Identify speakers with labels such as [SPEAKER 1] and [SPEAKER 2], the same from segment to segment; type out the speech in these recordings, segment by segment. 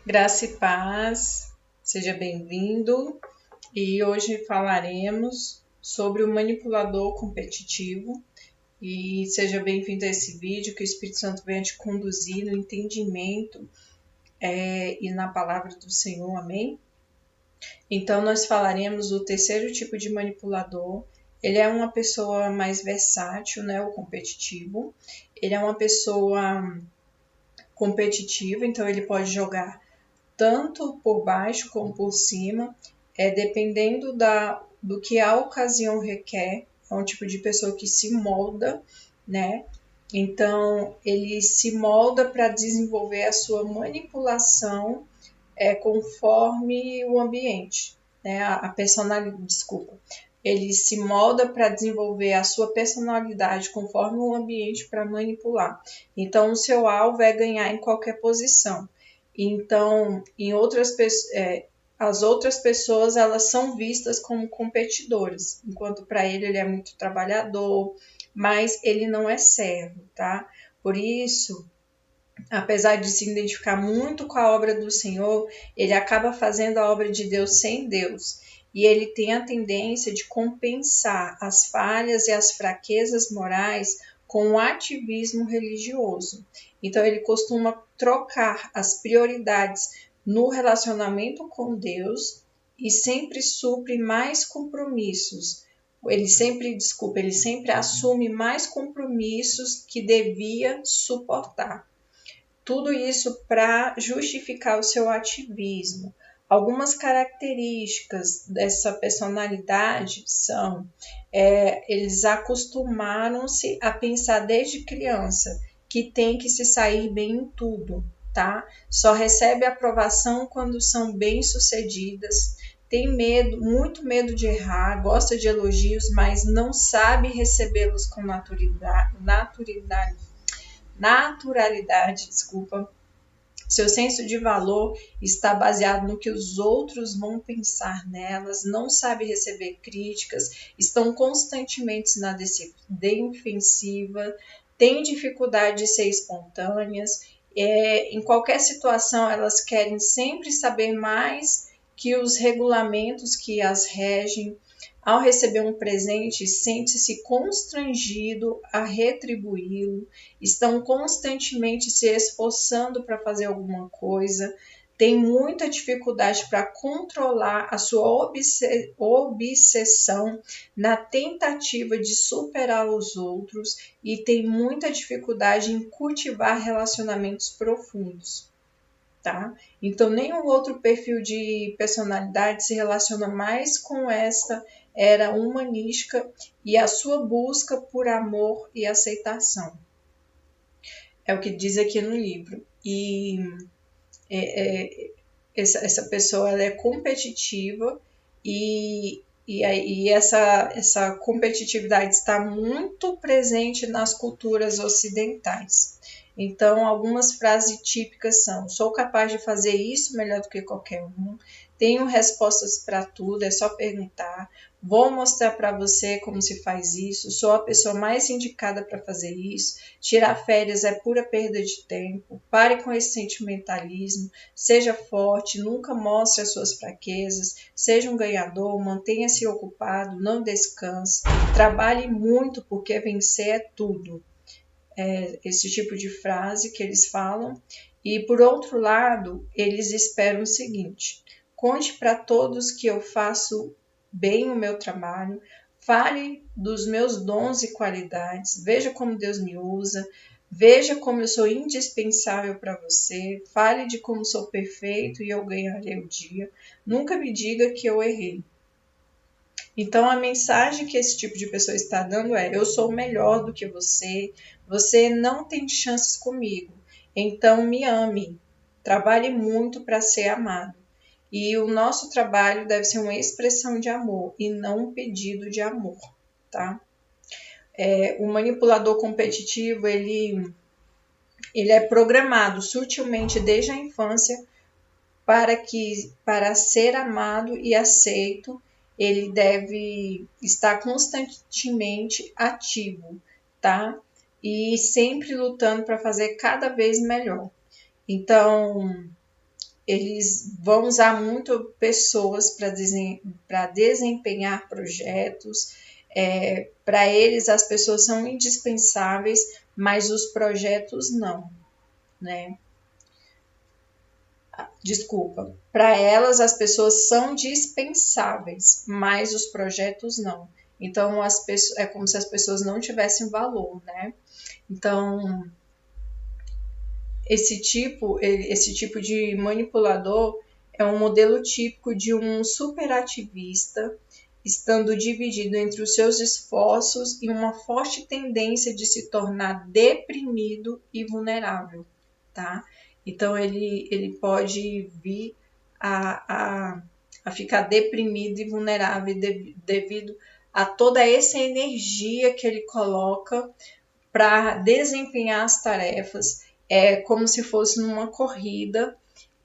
[SPEAKER 1] Graça e paz, seja bem-vindo. E hoje falaremos sobre o manipulador competitivo. E seja bem-vindo a esse vídeo, que o Espírito Santo venha te conduzir no entendimento e na palavra do Senhor, amém? Então, nós falaremos do terceiro tipo de manipulador. Ele é uma pessoa mais versátil, né, o competitivo. Ele é uma pessoa competitiva, então ele pode jogar tanto por baixo como por cima, dependendo do que a ocasião requer. É um tipo de pessoa que se molda, né? Então, ele se molda para desenvolver a sua manipulação conforme o ambiente, né? A personalidade, desculpa. Ele se molda para desenvolver a sua personalidade conforme o ambiente para manipular. Então, o seu alvo é ganhar em qualquer posição. Então, as outras pessoas elas são vistas como competidoras, enquanto para ele é muito trabalhador, mas ele não é servo, tá? Por isso, apesar de se identificar muito com a obra do Senhor, ele acaba fazendo a obra de Deus sem Deus. E ele tem a tendência de compensar as falhas e as fraquezas morais com o ativismo religioso. Então, ele costuma trocar as prioridades no relacionamento com Deus e sempre supre mais compromissos. Ele sempre assume mais compromissos que devia suportar. Tudo isso para justificar o seu ativismo. Algumas características dessa personalidade são: eles acostumaram-se a pensar desde criança que tem que se sair bem em tudo, tá? Só recebe aprovação quando são bem-sucedidas, tem medo, muito medo de errar, gosta de elogios, mas não sabe recebê-los com naturalidade, desculpa. Seu senso de valor está baseado no que os outros vão pensar nelas, não sabe receber críticas, estão constantemente na defensiva, têm dificuldade de ser espontâneas, em qualquer situação elas querem sempre saber mais que os regulamentos que as regem. Ao receber um presente, sente-se constrangido a retribuí-lo, estão constantemente se esforçando para fazer alguma coisa, tem muita dificuldade para controlar a sua obsessão na tentativa de superar os outros e tem muita dificuldade em cultivar relacionamentos profundos. Tá? Então, nenhum outro perfil de personalidade se relaciona mais com esta era humanística e a sua busca por amor e aceitação. É o que diz aqui no livro. E essa pessoa ela é competitiva e essa competitividade está muito presente nas culturas ocidentais. Então, algumas frases típicas são: sou capaz de fazer isso melhor do que qualquer um, tenho respostas para tudo, é só perguntar, vou mostrar para você como se faz isso, sou a pessoa mais indicada para fazer isso, tirar férias é pura perda de tempo, pare com esse sentimentalismo, seja forte, nunca mostre as suas fraquezas, seja um ganhador, mantenha-se ocupado, não descanse, trabalhe muito porque vencer é tudo. Esse tipo de frase que eles falam. E por outro lado, eles esperam o seguinte: conte para todos que eu faço bem o meu trabalho, fale dos meus dons e qualidades, veja como Deus me usa, veja como eu sou indispensável para você, fale de como sou perfeito e eu ganharei o dia, nunca me diga que eu errei. Então, a mensagem que esse tipo de pessoa está dando é: eu sou melhor do que você, você não tem chances comigo, então me ame, trabalhe muito para ser amado. E o nosso trabalho deve ser uma expressão de amor e não um pedido de amor, tá? O manipulador competitivo, ele é programado sutilmente desde a infância para ser amado e aceito, ele deve estar constantemente ativo, tá? E sempre lutando para fazer cada vez melhor. Então, eles vão usar muito pessoas para desempenhar projetos. Para eles, as pessoas são indispensáveis, mas os projetos não, né? Desculpa. Para elas, as pessoas são dispensáveis, mas os projetos não. Então, é como se as pessoas não tivessem valor, né? Então, esse tipo de manipulador é um modelo típico de um superativista, estando dividido entre os seus esforços e uma forte tendência de se tornar deprimido e vulnerável, tá? Então, ele pode vir a ficar deprimido e vulnerável devido a toda essa energia que ele coloca para desempenhar as tarefas. É como se fosse numa corrida,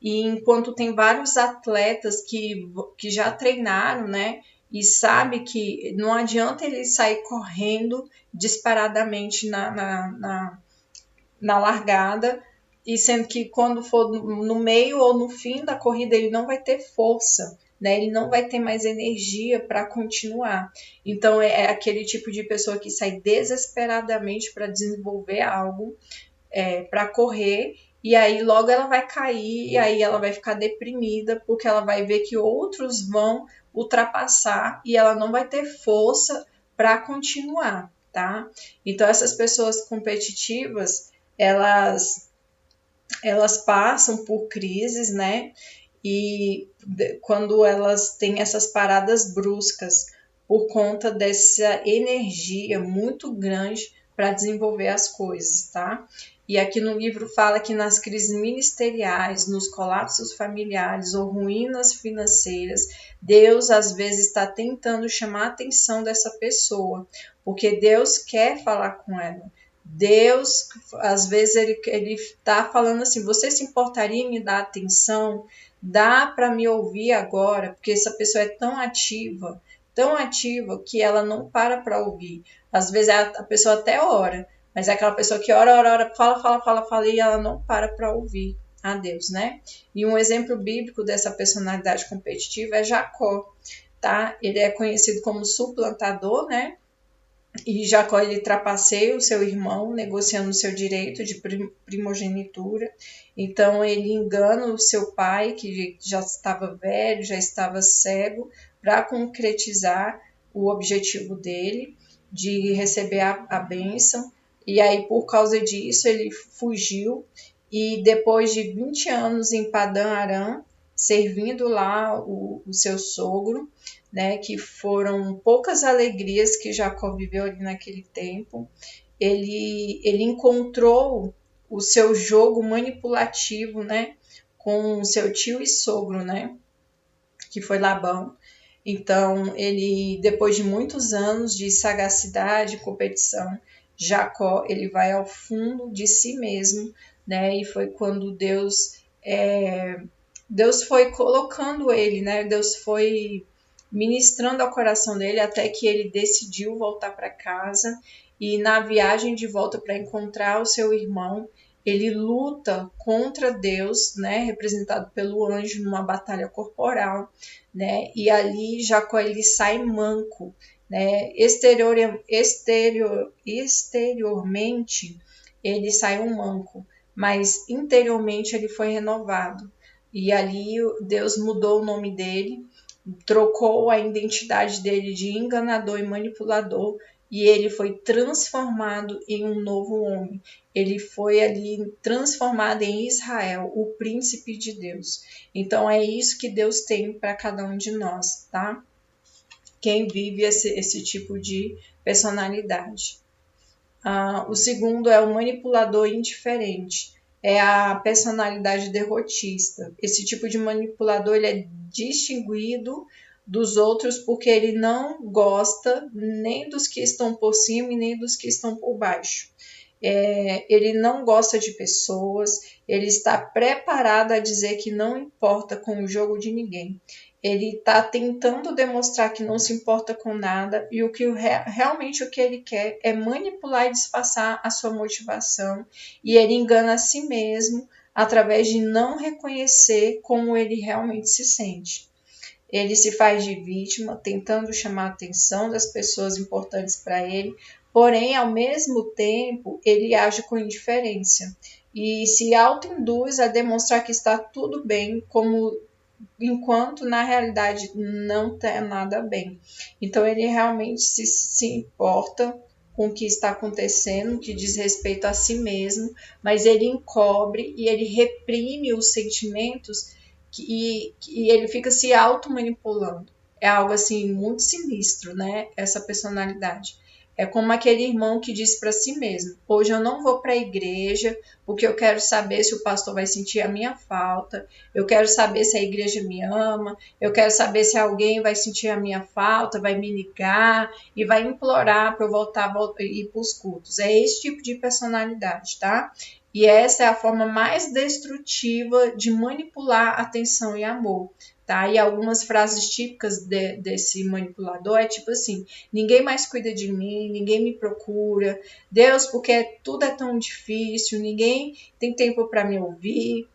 [SPEAKER 1] e enquanto tem vários atletas que já treinaram, né, e sabe que não adianta ele sair correndo disparadamente na largada, e sendo que quando for no meio ou no fim da corrida ele não vai ter força, né? Ele não vai ter mais energia para continuar. Então é aquele tipo de pessoa que sai desesperadamente para desenvolver algo, para correr, e aí logo ela vai cair, e aí ela vai ficar deprimida, porque ela vai ver que outros vão ultrapassar e ela não vai ter força para continuar, tá? Então essas pessoas competitivas, elas passam por crises, né? E quando elas têm essas paradas bruscas por conta dessa energia muito grande para desenvolver as coisas, tá? E aqui no livro fala que nas crises ministeriais, nos colapsos familiares ou ruínas financeiras, Deus às vezes está tentando chamar a atenção dessa pessoa, porque Deus quer falar com ela. Deus, às vezes, ele está falando assim, você se importaria em me dar atenção? Dá para me ouvir agora? Porque essa pessoa é tão ativa que ela não para ouvir. Às vezes a pessoa até ora, mas é aquela pessoa que ora, fala e ela não para ouvir a Deus, né? E um exemplo bíblico dessa personalidade competitiva é Jacó, tá? Ele é conhecido como suplantador, né? E Jacó ele trapaceia o seu irmão, negociando o seu direito de primogenitura. Então ele engana o seu pai, que já estava velho, já estava cego, para concretizar o objetivo dele de receber a bênção. E aí, por causa disso, ele fugiu, e depois de 20 anos em Padã Arã, servindo lá o seu sogro, né, que foram poucas alegrias que Jacó viveu ali naquele tempo, ele encontrou o seu jogo manipulativo, né, com o seu tio e sogro, né, que foi Labão. Então, ele, depois de muitos anos de sagacidade e competição, Jacó, ele vai ao fundo de si mesmo, né, e foi quando Deus foi colocando ele, né, Deus foi ministrando ao coração dele até que ele decidiu voltar para casa, e na viagem de volta para encontrar o seu irmão, ele luta contra Deus, né, representado pelo anjo numa batalha corporal, né, e ali Jacó ele sai manco, né, exteriormente ele saiu manco, mas interiormente ele foi renovado, e ali Deus mudou o nome dele, trocou a identidade dele de enganador e manipulador, e ele foi transformado em um novo homem. Ele foi ali transformado em Israel, o príncipe de Deus. Então é isso que Deus tem para cada um de nós, tá? Quem vive esse tipo de personalidade. O segundo é o manipulador indiferente. É a personalidade derrotista. Esse tipo de manipulador ele é distinguido dos outros porque ele não gosta nem dos que estão por cima e nem dos que estão por baixo. Ele não gosta de pessoas, ele está preparado a dizer que não importa com o jogo de ninguém. Ele está tentando demonstrar que não se importa com nada, e realmente o que ele quer é manipular e disfarçar a sua motivação, e ele engana a si mesmo através de não reconhecer como ele realmente se sente. Ele se faz de vítima, tentando chamar a atenção das pessoas importantes para ele, porém, ao mesmo tempo, ele age com indiferença e se autoinduz a demonstrar que está tudo bem, enquanto na realidade não está nada bem. Então, ele realmente se importa com o que está acontecendo, que diz respeito a si mesmo, mas ele encobre e ele reprime os sentimentos e ele fica se automanipulando. É algo assim muito sinistro, né? Essa personalidade. É como aquele irmão que diz para si mesmo: hoje eu não vou para a igreja porque eu quero saber se o pastor vai sentir a minha falta, eu quero saber se a igreja me ama, eu quero saber se alguém vai sentir a minha falta, vai me ligar e vai implorar para eu voltar a ir para os cultos. É esse tipo de personalidade, tá? E essa é a forma mais destrutiva de manipular atenção e amor, tá? E algumas frases típicas desse manipulador é tipo assim: ninguém mais cuida de mim, ninguém me procura, Deus, porque tudo é tão difícil, ninguém tem tempo para me ouvir,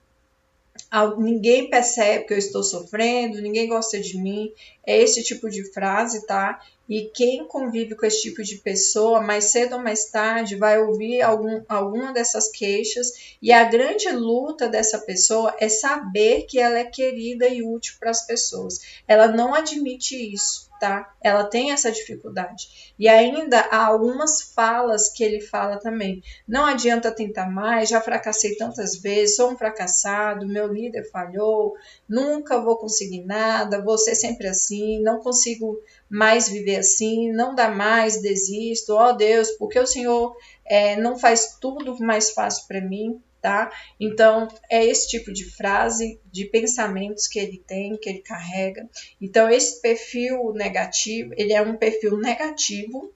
[SPEAKER 1] ninguém percebe que eu estou sofrendo, ninguém gosta de mim. É esse tipo de frase, tá? E quem convive com esse tipo de pessoa, mais cedo ou mais tarde, vai ouvir alguma dessas queixas. E a grande luta dessa pessoa é saber que ela é querida e útil para as pessoas. Ela não admite isso, tá? Ela tem essa dificuldade. E ainda há algumas falas que ele fala também. Não adianta tentar mais, já fracassei tantas vezes, sou um fracassado, meu líder falhou, nunca vou conseguir nada, vou ser sempre assim, não consigo mais viver assim, não dá mais, desisto, ó Deus, porque o Senhor não faz tudo mais fácil para mim, tá? Então, é esse tipo de frase, de pensamentos que ele tem, que ele carrega. Então, esse perfil negativo, ele é um perfil negativo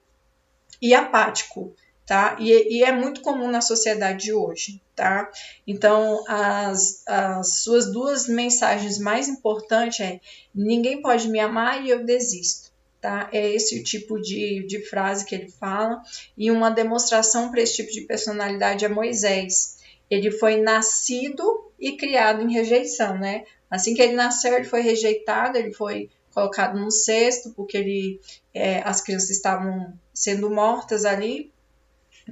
[SPEAKER 1] e apático, tá? E é muito comum na sociedade de hoje, tá? Então, as suas duas mensagens mais importantes é: ninguém pode me amar e eu desisto, tá? É esse o tipo de frase que ele fala. E uma demonstração para esse tipo de personalidade é Moisés. Ele foi nascido e criado em rejeição, né? Assim que ele nasceu, ele foi rejeitado, ele foi colocado num cesto, porque as crianças estavam sendo mortas ali,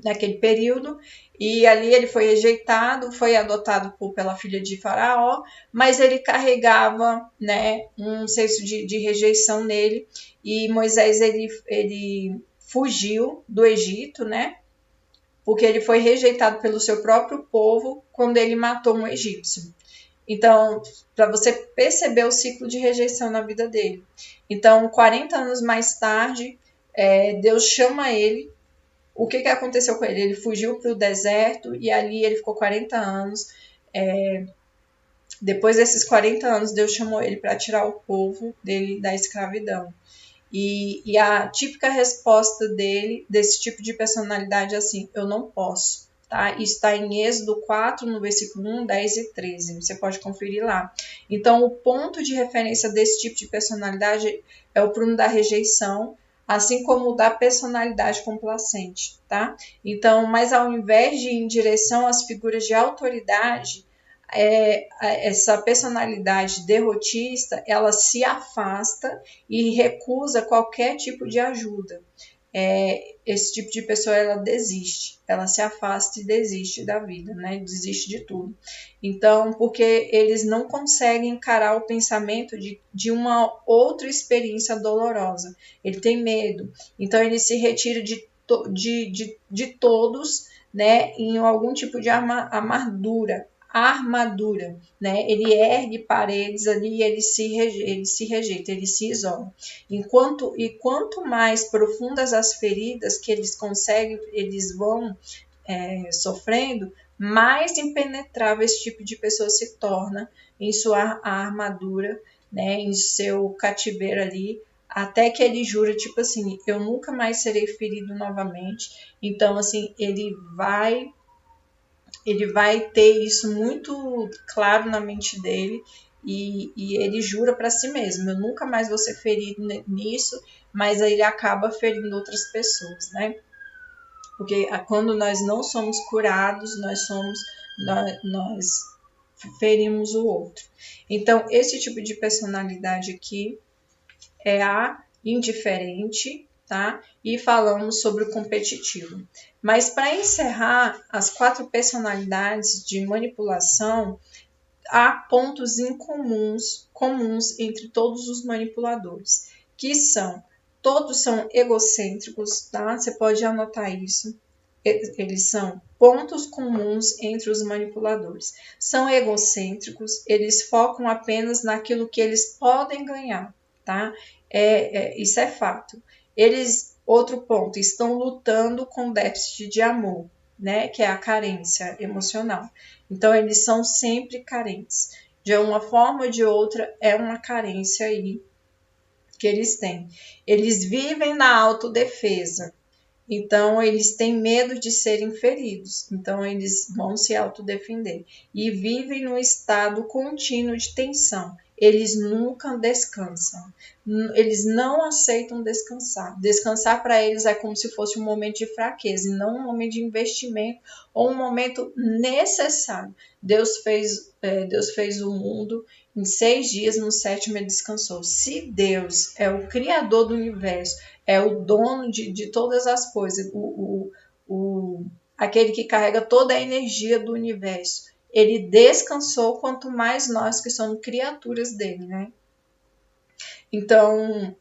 [SPEAKER 1] naquele período, e ali ele foi rejeitado, foi adotado pela filha de Faraó, mas ele carregava, né, um senso de rejeição nele, e Moisés, ele fugiu do Egito, né, porque ele foi rejeitado pelo seu próprio povo quando ele matou um egípcio. Então, para você perceber o ciclo de rejeição na vida dele. Então, 40 anos mais tarde, Deus chama ele. O que aconteceu com ele? Ele fugiu para o deserto e ali ele ficou 40 anos. Depois desses 40 anos, Deus chamou ele para tirar o povo dele da escravidão. E a típica resposta dele, desse tipo de personalidade, é assim: eu não posso. Tá? Isso está em Êxodo 4, no versículo 1, 10 e 13. Você pode conferir lá. Então, o ponto de referência desse tipo de personalidade é o pruno da rejeição, assim como o da personalidade complacente. Tá? Então, mas ao invés de ir em direção às figuras de autoridade, essa personalidade derrotista, ela se afasta e recusa qualquer tipo de ajuda. Esse tipo de pessoa, ela desiste, ela se afasta e desiste da vida, né? Desiste de tudo. Então, porque eles não conseguem encarar o pensamento de uma outra experiência dolorosa. Ele tem medo, então ele se retira de todos, né? Em algum tipo de armadura, né? Ele ergue paredes ali e ele se rejeita, ele se isola. Quanto mais profundas as feridas que eles vão sofrendo, mais impenetrável esse tipo de pessoa se torna em sua armadura, né? Em seu cativeiro ali, até que ele jura, tipo assim: eu nunca mais serei ferido novamente. Então, assim, ele vai ter isso muito claro na mente dele e ele jura para si mesmo: eu nunca mais vou ser ferido nisso, mas aí ele acaba ferindo outras pessoas, né? Porque quando nós não somos curados, nós ferimos o outro. Então, esse tipo de personalidade aqui é a indiferente, tá? E falamos sobre o competitivo. Mas para encerrar as 4 personalidades de manipulação, há pontos comuns entre todos os manipuladores, que todos são egocêntricos, tá? Você pode anotar isso. Eles são pontos comuns entre os manipuladores. São egocêntricos, eles focam apenas naquilo que eles podem ganhar, tá? Isso é fato. Outro ponto, estão lutando com déficit de amor, né? Que é a carência emocional. Então, eles são sempre carentes. De uma forma ou de outra, é uma carência aí que eles têm. Eles vivem na autodefesa. Então, eles têm medo de serem feridos. Então, eles vão se autodefender. E vivem num estado contínuo de tensão. Eles nunca descansam. Eles não aceitam descansar. Descansar para eles é como se fosse um momento de fraqueza, e não um momento de investimento ou um momento necessário. Deus fez o mundo em 6 dias, no 7º ele descansou. Se Deus é o Criador do universo, é o dono de todas as coisas, aquele que carrega toda a energia do universo, ele descansou, quanto mais nós que somos criaturas dele, né? Então,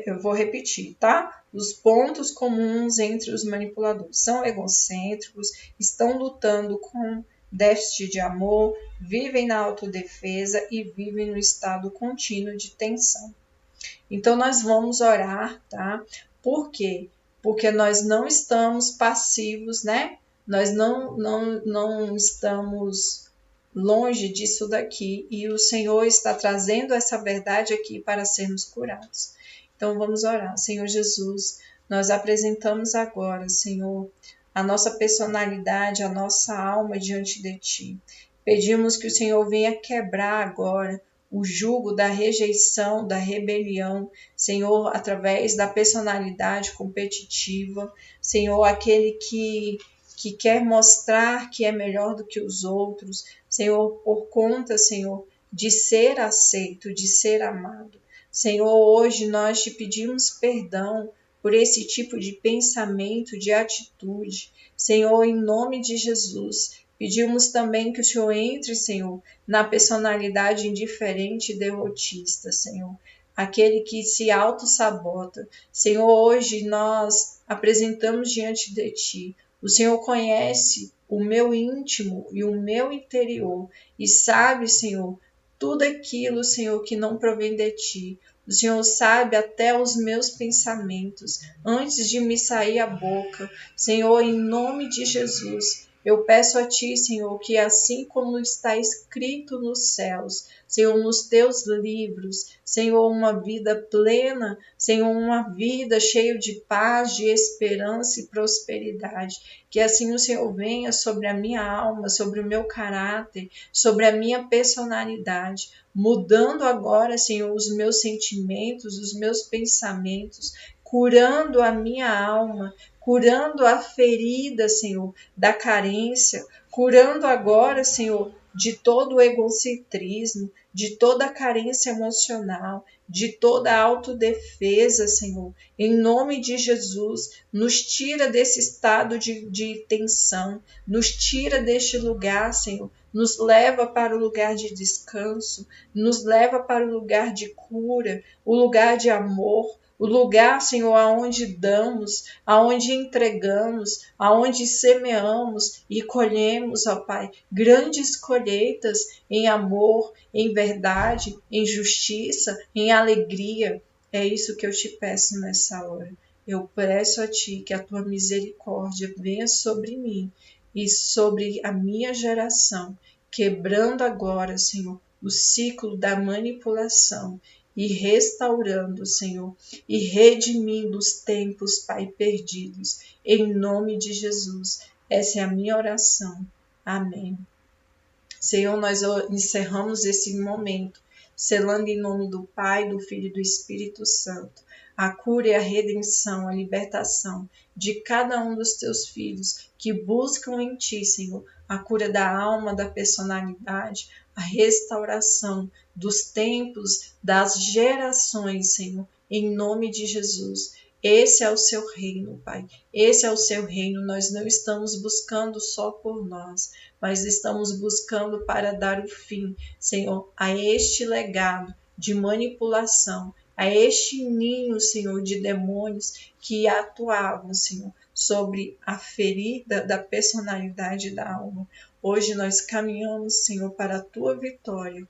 [SPEAKER 1] eu vou repetir, tá? Os pontos comuns entre os manipuladores são egocêntricos, estão lutando com déficit de amor, vivem na autodefesa e vivem no estado contínuo de tensão. Então, nós vamos orar, tá? Por quê? Porque nós não estamos passivos, né? Nós não estamos longe disso daqui, e o Senhor está trazendo essa verdade aqui para sermos curados. Então, vamos orar. Senhor Jesus, nós apresentamos agora, Senhor, a nossa personalidade, a nossa alma diante de Ti. Pedimos que o Senhor venha quebrar agora o jugo da rejeição, da rebelião, Senhor, através da personalidade competitiva, Senhor, aquele que quer mostrar que é melhor do que os outros, Senhor, por conta, Senhor, de ser aceito, de ser amado. Senhor, hoje nós te pedimos perdão por esse tipo de pensamento, de atitude. Senhor, em nome de Jesus, pedimos também que o Senhor entre, Senhor, na personalidade indiferente e derrotista, Senhor. Aquele que se auto-sabota. Senhor, hoje nós apresentamos diante de Ti. O Senhor conhece o meu íntimo e o meu interior e sabe, Senhor, tudo aquilo, Senhor, que não provém de Ti. O Senhor sabe até os meus pensamentos antes de me sair a boca. Senhor, em nome de Jesus, eu peço a Ti, Senhor, que assim como está escrito nos céus, Senhor, nos Teus livros, Senhor, uma vida plena, Senhor, uma vida cheia de paz, de esperança e prosperidade. Que assim o Senhor venha sobre a minha alma, sobre o meu caráter, sobre a minha personalidade, mudando agora, Senhor, os meus sentimentos, os meus pensamentos, curando a minha alma, curando a ferida, Senhor, da carência, curando agora, Senhor, de todo o egocentrismo, de toda a carência emocional, de toda a autodefesa, Senhor. Em nome de Jesus, nos tira desse estado de tensão, nos tira deste lugar, Senhor, nos leva para o lugar de descanso, nos leva para o lugar de cura, o lugar de amor, o lugar, Senhor, aonde damos, aonde entregamos, aonde semeamos e colhemos, ó Pai, grandes colheitas em amor, em verdade, em justiça, em alegria. É isso que eu te peço nessa hora. Eu peço a Ti que a Tua misericórdia venha sobre mim e sobre a minha geração, quebrando agora, Senhor, o ciclo da manipulação e restaurando, Senhor, e redimindo os tempos, Pai, perdidos. Em nome de Jesus, essa é a minha oração. Amém. Senhor, nós encerramos esse momento, selando em nome do Pai, do Filho e do Espírito Santo, a cura e a redenção, a libertação de cada um dos Teus filhos que buscam em Ti, Senhor, a cura da alma, da personalidade, a restauração dos tempos, das gerações, Senhor, em nome de Jesus. Esse é o seu reino, Pai. Esse é o seu reino. Nós não estamos buscando só por nós, mas estamos buscando para dar o fim, Senhor, a este legado de manipulação, a este ninho, Senhor, de demônios que atuavam, Senhor, sobre a ferida da personalidade da alma. Hoje nós caminhamos, Senhor, para a tua vitória.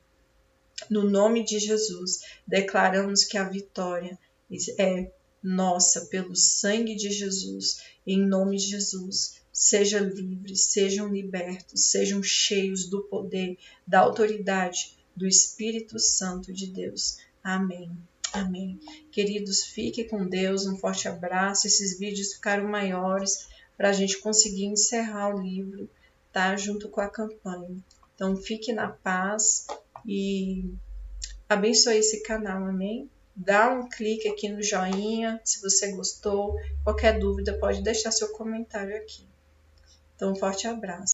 [SPEAKER 1] No nome de Jesus, declaramos que a vitória é nossa pelo sangue de Jesus. Em nome de Jesus, sejam livres, sejam libertos, sejam cheios do poder, da autoridade do Espírito Santo de Deus. Amém. Amém. Queridos, fiquem com Deus, um forte abraço. Esses vídeos ficaram maiores para a gente conseguir encerrar o livro, tá? Junto com a campanha. Então, fique na paz e abençoe esse canal, amém? Dá um clique aqui no joinha se você gostou. Qualquer dúvida, pode deixar seu comentário aqui. Então, um forte abraço.